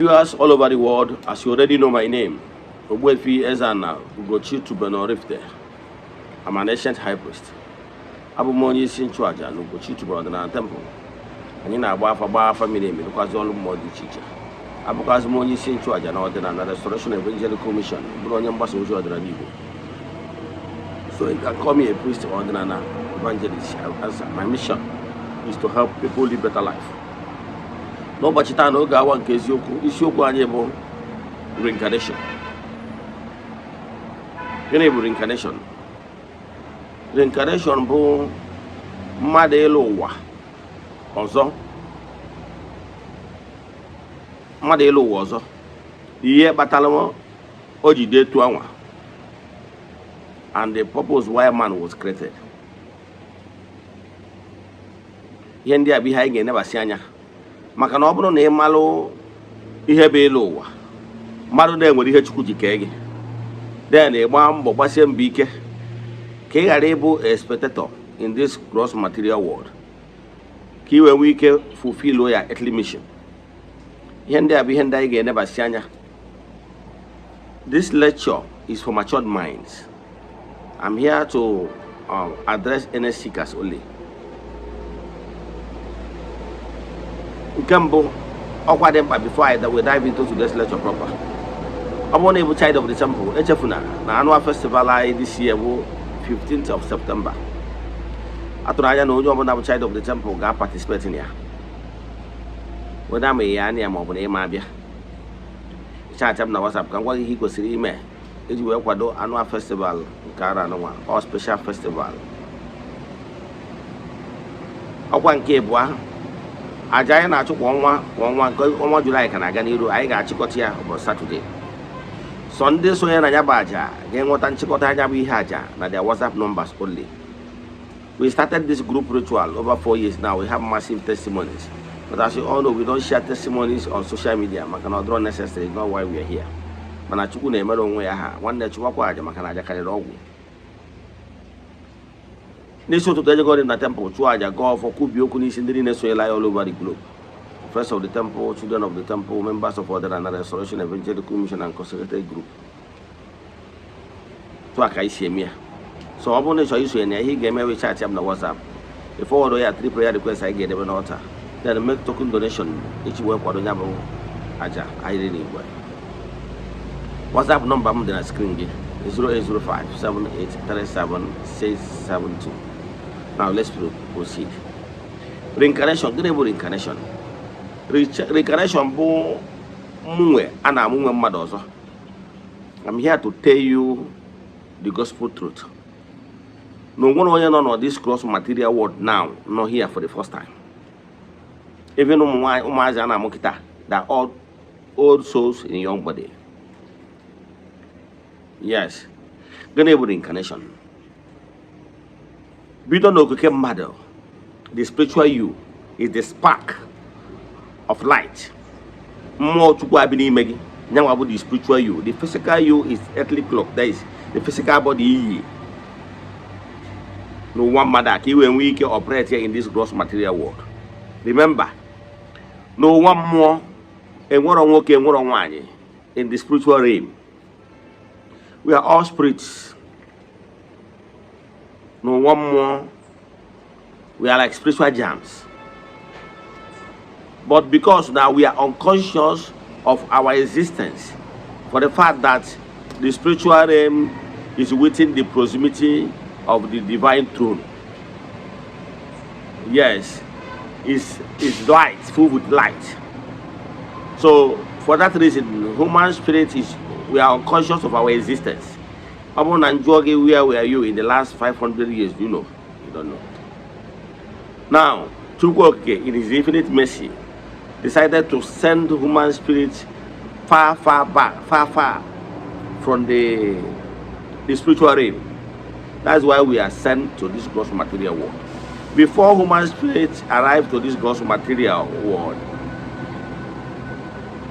Viewers all over the world, as you already know my name, Ogbuefi Ezeana, ugochitubelu Oraifite. I'm an ancient high priest. Abụ m onye isi nchụaja na ugochitubelu ọdịnala temple. Anyị na-agba afa miri emi rụkwazi ọrụ mmụọ dị iche iche. Abụkwazi m onye isi nchụaja na ọdịnala Restoration Evangelical Mission, bụrụ onye mgbasa ozi ọdịnala Igbo. So you can call me a priest or ọdịnala evangelist. My mission is to help people live better life. N'ụbọchị taa n'oge awa nke eziokwu, isiokwu anyị bụ reincarnation. Gịnị bụ reincarnation? Reincarnation bụ mmadụ ịlụ ụwa ọzọ. Mmadụ ịlụ ụwa ọzọ. Ihe kpatara o ji dị etu anwa. And the purpose why man was created. Ihe ndị a bụ ihe anyị ga-enebasị anya. Maka na ọ bụrụ na ị malụ ihe bụ ịlụ ụwa, mmadụ na-enwere ihe Chukwu ji kee gị, then ịgba mbọ gbasie mbọ ike ka ị ghara ịbụ a spectator in this gross material world, ka ị wee nwee ike fulfill ya earthly mission. Ihe ndị a bụ ihe ndị anyị ga-enebasị anya. This lecture is for matured minds. I'm here to address any seekers only. Nke mbụ, ọkwa dị mkpa before we dive into today's lecture proper. Ọ bụrụ na ị bụ child of the temple, echefuna na annual festival anyị this year bụ 15th of September. Atụrụ anya na onye ọbụla bụ child of the temple ga-participate in ya. Weda ma ya anya ma ọ bụ na ịma abịa. Chacha m na WhatsApp ka m gwa gị ihe ị kwesịrị ime iji wee kwado annual festival nke ara anụnwa or special festival. Ọkwa nke bụ ahụ. Aja anyị na-achụ kwa ọnwa nke ọnwa Julaị ka na-aga n'iru, anyị ga-achịkọta ya ụbọchị Satọde. So ndị sonye na ya bụ aja ga-enweta nchịkọta anya bụ ihe aja na their WhatsApp numbers only. We started this group ritual over 4 years now. We have massive testimonies. But as you all know, we don't share testimonies on social media. Maka na draw necessary, not why we are here. Mana Chukwu na-emere onwe ya ha. Nwanne chụwakwa aja maka na aja karịrị ọgwụ. N'isi ụtụtụ ejego dị na temple chụọ aja gọọ ọfọ kwubi okwu n'isi ndị niile sonyela ya all over the globe. Friends of the temple, children of the temple, members of Eze-Ana Restoration Evangelical Mission and Consecrated Group. Tụ aka isi eme ya. So ọ bụrụ na ị chọrọ isonye na ihe ị ga-eme we chat ya na WhatsApp. Ị forward ya 3 prayer requests anyị ga-edebe n'ọta. Then make token donation iji wee kwado ya bụ aja anyị dị n'Igwe. WhatsApp number m dị na screen gị 08057837672. Now let's proceed. Reincarnation. Gịnị bụ reincarnation? Reincarnation bụ mụnwe a na-amụnwe mmadụ ọzọ. I'm here to tell you the gospel truth. No one onye nọ this cross material world now not here for the first time. Even ụmụazị a na-amụ kịta, they're all old souls in young body. Yes. Gịnị bụ reincarnation? Bido n'okike mmadụ, the spiritual you is the spark of light. Mmụọ Chukwu abi n'ime gị, nyanwa bụ the spiritual you. The physical you is earthly clock, that is the physical body iyi. N'ụwa mmadụ ka i wee nwee ike operate here in this gross material world. Remember, n'ụwa mmụọ enwero nwoke enwero nwaanyị in the spiritual realm. We are all spirits. No one more. We are like spiritual germs. But because now we are unconscious of our existence, for the fact that the spiritual realm is within the proximity of the divine throne. Yes, it's light, full with light. So for that reason, human spirit is, we are unconscious of our existence. Where were you in the last 500 years? You know, you don't know. Now, Chukwu in his infinite mercy decided to send human spirit far back, far from the spiritual realm. That's why we are sent to this gross material world. Before human spirit arrived to this gross material world,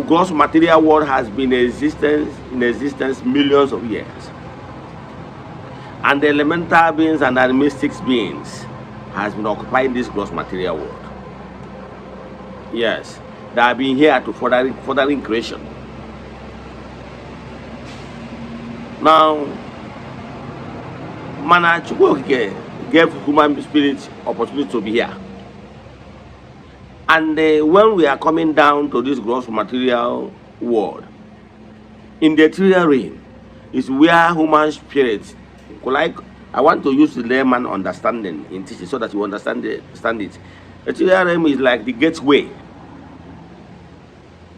gross material world has been in existence millions of years. And the elemental beings and the mystic beings has been occupying this gross material world. Yes, that have been here to furthering creation. Now, Mana Chukwu gave human spirit opportunity to be here. And when we are coming down to this gross material world, in the ethereal realm is where human spirit, like I want to use the layman understanding in teaching so that you understand it. The ethereal realm is like the gateway.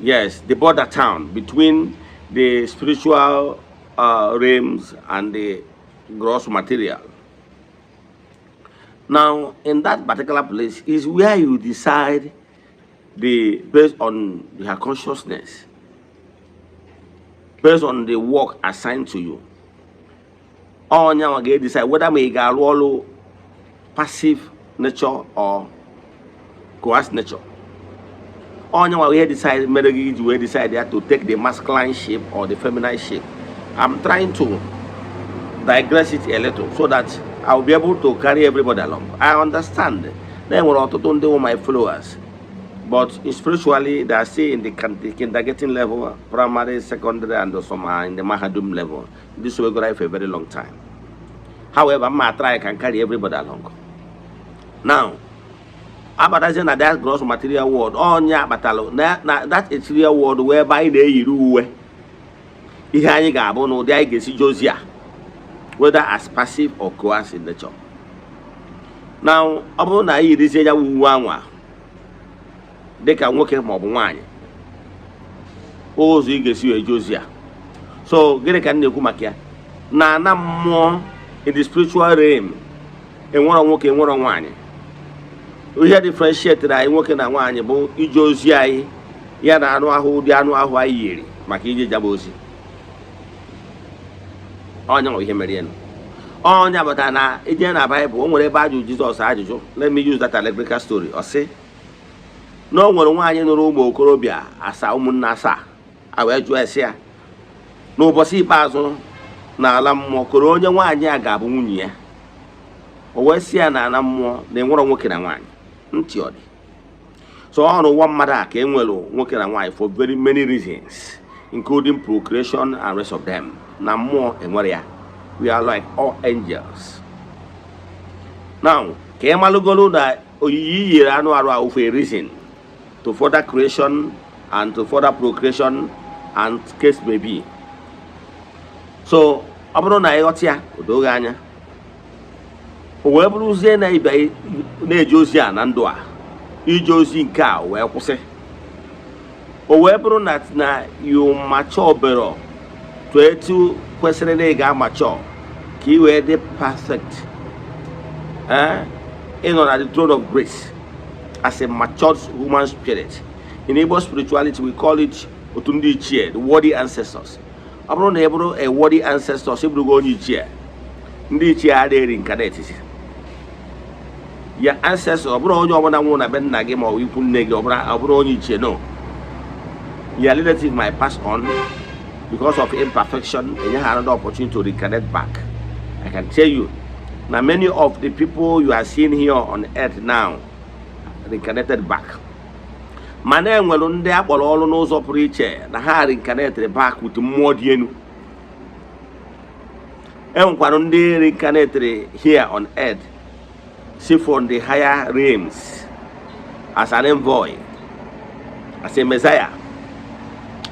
Yes, the border town between the spiritual realms and the gross material. Now, in that particular place is where you decide based on your consciousness, based on the work assigned to you. Or you decide whether you go passive nature or coerced nature. Or you decide to take the masculine shape or the feminine shape. I'm trying to digress it a little so that I'll be able to carry everybody along. I understand. Then we're all to my followers. But spiritually, they are still in the kindergarten level, primary, secondary, and some are in the Mahadum level. This will go for a very long time. However, I can carry everybody along. Now, advertising that gross material world, that ethereal world whereby they do whether as passive or coercive in nature. Now, they can work in mob wine. Oh, so you get you a Josia. So, get a can do Kumakia. Now, more in the spiritual realm, and one on working one on wine. We had differentiate that I work in a wine, both Josia, Yana, who the annual Hawaii, Makiji Jabosi. On your Himarian. On Yabatana, Indiana Bible, whatever you Jesus, let me use that electrical story or say. No one wine in the room of Corobia, as a woman Nasa. I will dress here. No bossy bazo, na lam more coronia wine ya gabunia. Or Westiana, no more than one working a wine. Ntiodi. So on one mother came well working a wine for very many reasons, including procreation and rest of them. Now more and warrior. We are like all angels. Now, Kemalugolo that Oyi Rano for a reason. To further creation and to further procreation and case may be. So, Abrona Eotia, Udoganya. Whoever was there, Josia Nandoa, Josie cow, where was it? Whoever that na you mature better, 22 question mature, key were the perfect, in on at the throne of grace. As a matured human spirit. In Igbo spirituality, we call it Otundi Chie, the worthy ancestors. Upon a worthy ancestor, simply go on chair. Ndi Chie are there incarnated. Your ancestors, Obro, you want to win a bend nagim or we put neg or Obro, Chie, no. Your relative might pass on because of imperfection, and you have another opportunity to reincarnate back. I can tell you, now many of the people you are seeing here on earth now, reincarnated back. My name will on there, but all knows of preacher, the high reincarnated back with more dienu. And one day reincarnated here on earth, see from the higher realms as an envoy, as a messiah,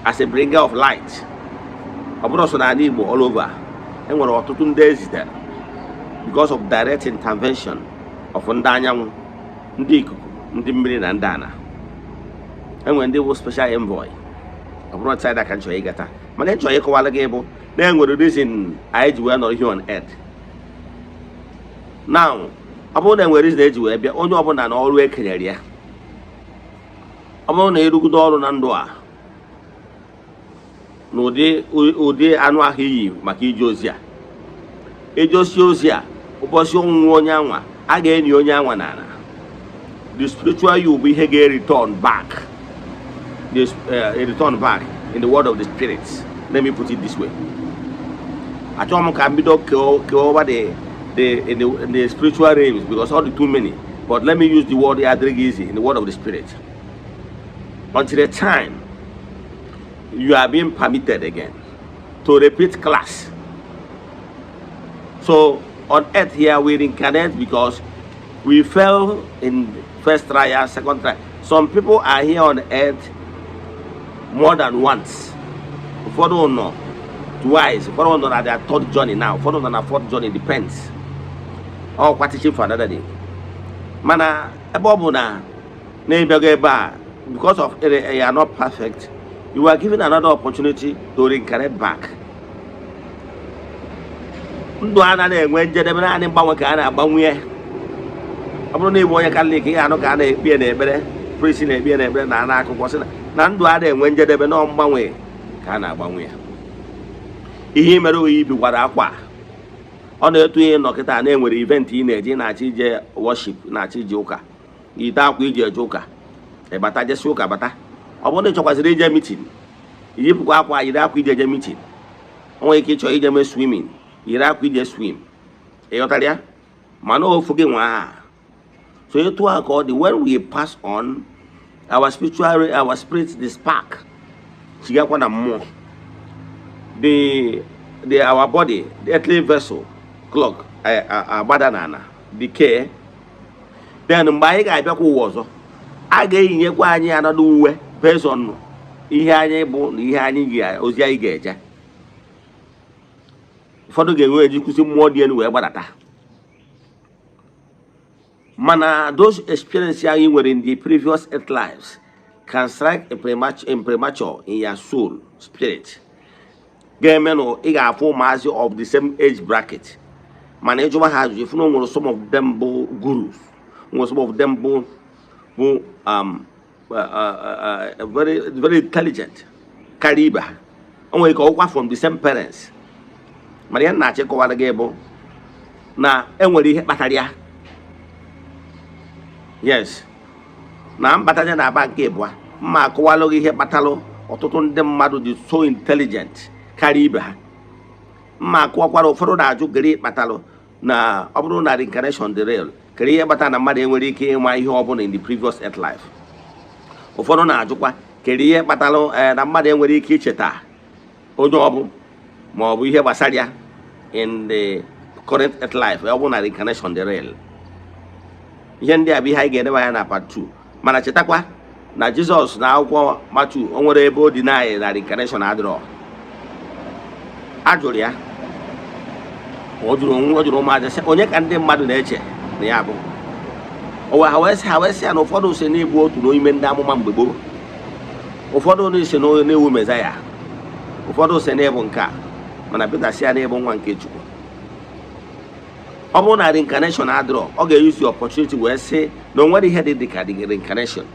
as a bringer of light. Abroad all over, and we're all to days there because of direct intervention of Ndanyang Ndiku. And Dana. And when they were special envoy, abroad side I can show you gata. Man, enjoy a koala gable, then we're reason I do not here on earth. Now, about them where is the edge where be only upon an all way Canada. Among a good all on Andoa. No day, Ude Anwa he, Maki Josia. A Josia, Opposition Wonyama, again Yonyawanana. The spiritual you will be returned back. This return back in the word of the spirits. Let me put it this way. I told can be over the spiritual realms because all the too many. But let me use the word easy in the word of the spirit. until the time you are being permitted again to repeat class. So on earth here we reincarnate because we fell in first trial, second trial. Some people are here on earth more than once. For don't know twice, for don't know that they are third journey now, for don't know that fourth journey, depends. Or what teaching for another day. Mana ebobuna because of you are not perfect, you are given another opportunity to reincarnate back. Ndụ ana na-enwe njedebe naanị mgbanwe ka a na-agbanwe. Ọ bụrụ na ịbụ onye Katọlik ihe anụ ka a na-ekpe n'ekpere, prisi na-ekpe n'ekpere na n'akụkọ sị na ndụ a na-enwe njedebe na mgbanwe ka a na-agbanwe ya. Ihe mere oyi bikwara akwa. Ọ na-etu ihe nọkịta na-enwere event ị na-eji na-achọ ije worship, na-achọ ije ụka. Ite akwa iji eje ụka. Ịbata jesi ụka bata. Ọ bụrụ na ị chọkwazịrị ije meeting, yipụkwa akwa yiri akwa ije meeting. O nwere ike ịchọ ije mee swimming. Iraq we just swim. Eyotalia? Mano forget one. So you two are called when we pass on our spirit, the spark. She got one more. Our body, the earthly vessel, clock, badanana, decay. Then by guy back who was again ye kwa another way based on ihe ozia geja. Ụfọdụ ga-enwe ejikusi mmụọ dị elu wee gbadata. Mana those experiences you were in the previous earth lives can strike in premature in your soul spirit. Gemeno ị ga-afụ maazị of the same age bracket. Mana ịjụwa ha ajụjụ ịfụ na some of them bụ gurus, some of them bụ very intelligent karịa ibe ha. O nwere ka ọkwa from the same parents. Maria na-achị kọwara gị bụ na enwere ihe kpatara ya. Yes. Na mbataja na aba nke ịbụa mma akọwalụ gị ihe kpatalụ ọtụtụ ndị mmadụ dị so intelligent karịa ibe ha. Mma akọwakwara ụfọdụ na-ajụ gịrị kpatalụ na ọ bụrụ na reincarnation dị real, kere ihe kpatara na mmadụ enwere ike ịma ihe ọ bụla in the previous earth life. Ụfọdụ na-ajụkwa kere ihe kpatalụ na mmadụ enwere ike icheta onye ọ bụ ma ọ bụ ihe gbasara ya in the current earth life. Ọ bụ na reincarnation dị real. Ihe ndị a bụ ihe anyị ga-edeba ya na part 2. Mana chetakwa na Jizọs na akwụkwọ Matthew o nwere ebe o dị na reincarnation adịrọ. Ajụrụ ya. O jụrụ ụmụazị sị onye ka ndị mmadụ na-eche na ya bụ. Ha wee sị ya na ụfọdụ si n'ịbụ otu n'ime ndị amụma mgbe gboo. Ụfọdụ si n'ewu Mesaya. Ụfọdụ si n'ịbụ nke a. Mana Peter si ya n'ịbụ nwa nke Chukwu. Ọ bụrụ na reincarnation adịrọ, ọ ga-use the opportunity wee sị na o nwere ihe dị ka reincarnation.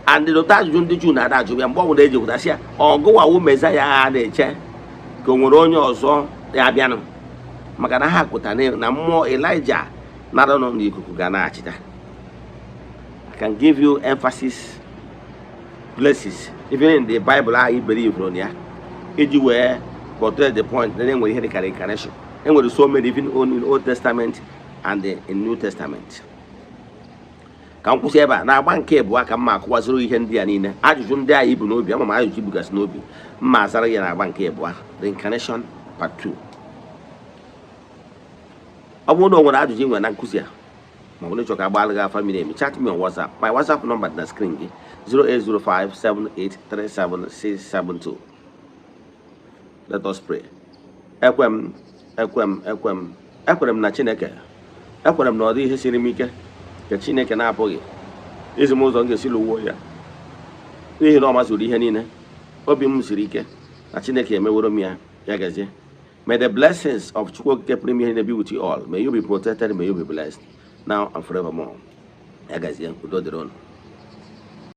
And the ajụjụ ndị Juu na-ada ajụ ya mgbe ọ bụla eji kwutasị ya ọgụwawu Mesaya ha na-eche ka o nwere onye ọzọ ya bịanụ maka na ha kwuta na mmụọ Elijah nara nọ n'ikuku ga na-achịta. I can give you emphasis places even in the Bible I believe on ya iji wee portray the point na enwere ihe dị ka reincarnation. Enwere so many even in Old Testament and in New Testament. Ka m kwụsị ebe a na-agba nke bụ aka mma akụwaziri ihe ndị a niile ajụjụ ndị a ibu n'obi ama m ajụjụ ibugasị n'obi mma azara ya na-agba nke bụ reincarnation part 2. Ọ bụrụ na o nwere ajụjụ nwere na nkụzi a ma ọ bụrụ ịchọ ka agbalị gị afa miri emi chat me on WhatsApp. My WhatsApp number dị na screen gị 08057837672. Let us pray. Ekwem na Chineke. Ekwem na ọ dị ihe siri m ike ka Chineke na-apụghị ezi m ụzọ m ga-esi lụwuo ya n'ihi na ọ mazuru ihe niile. Obi m siri ike na Chineke emeworo m ya gazie. May the blessings of Chukwu Okike pụrụ ime ihe niile be with you all. May you be protected, may you be blessed now and forevermore. Ya gazie, udo dịrị unu.